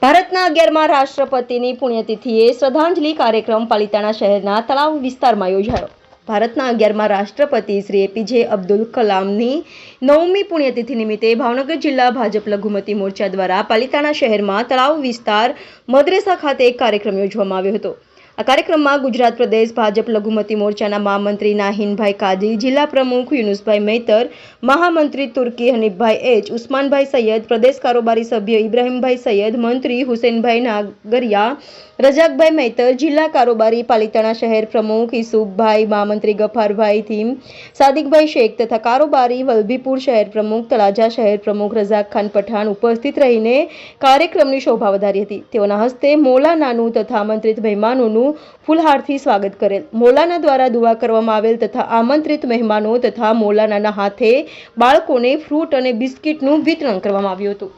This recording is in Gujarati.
ભારતના 11મા રાષ્ટ્રપતિની પુણ્યતિથિએ શ્રદ્ધાંજલિ કાર્યક્રમ પાલિતાણા શહેરના તળાવ વિસ્તારમાં યોજાયો. ભારતના 11મા રાષ્ટ્રપતિ શ્રી એપીજે અબ્દુલ કલામની 9મી પુણ્યતિથિ નિમિત્તે ભાવનગર જિલ્લા ભાજપ લઘુમતી મોરચા દ્વારા પાલિતાણા શહેરમાં તળાવ વિસ્તાર મદ્રેસા ખાતે એક કાર્યક્રમ યોજવામાં આવ્યો હતો. આ કાર્યક્રમમાં ગુજરાત પ્રદેશ ભાજપ લઘુમતી મોરચાના મહામંત્રી નાહિનભાઈ કાજી, જિલ્લા પ્રમુખ યુનુસભાઈ મૈતર, મહામંત્રી તુર્કી હનીફભાઈ એચ, ઉસ્માનભાઈ સૈયદ, પ્રદેશ કારોબારી સભ્ય ઇબ્રાહીમભાઈ સૈયદ, મંત્રી હુસેનભાઈ નાગરિયા, રજાકભાઈ મૈતર, જિલ્લા કારોબારી પાલિતાણા શહેર પ્રમુખ ઈસુફભાઈ, મહામંત્રી ગફારભાઈ થીમ, સાદિકભાઈ શેખ તથા કારોબારી વલભીપુર શહેર પ્રમુખ, તળાજા શહેર પ્રમુખ રઝાક ખાન પઠાણ ઉપસ્થિત રહીને કાર્યક્રમની શોભા વધારી હતી. તેઓના હસ્તે મૌલાનાનું તથા આમંત્રિત મહેમાનોનું ફૂલહારથી સ્વાગત કરેલ. મૌલાના દ્વારા દુઆ કરવામાં આવેલ તથા આમંત્રિત મહેમાનો તથા મૌલાનાના હાથે બાળકોને ફ્રૂટ અને બિસ્કિટનું વિતરણ કરવામાં આવ્યું હતું.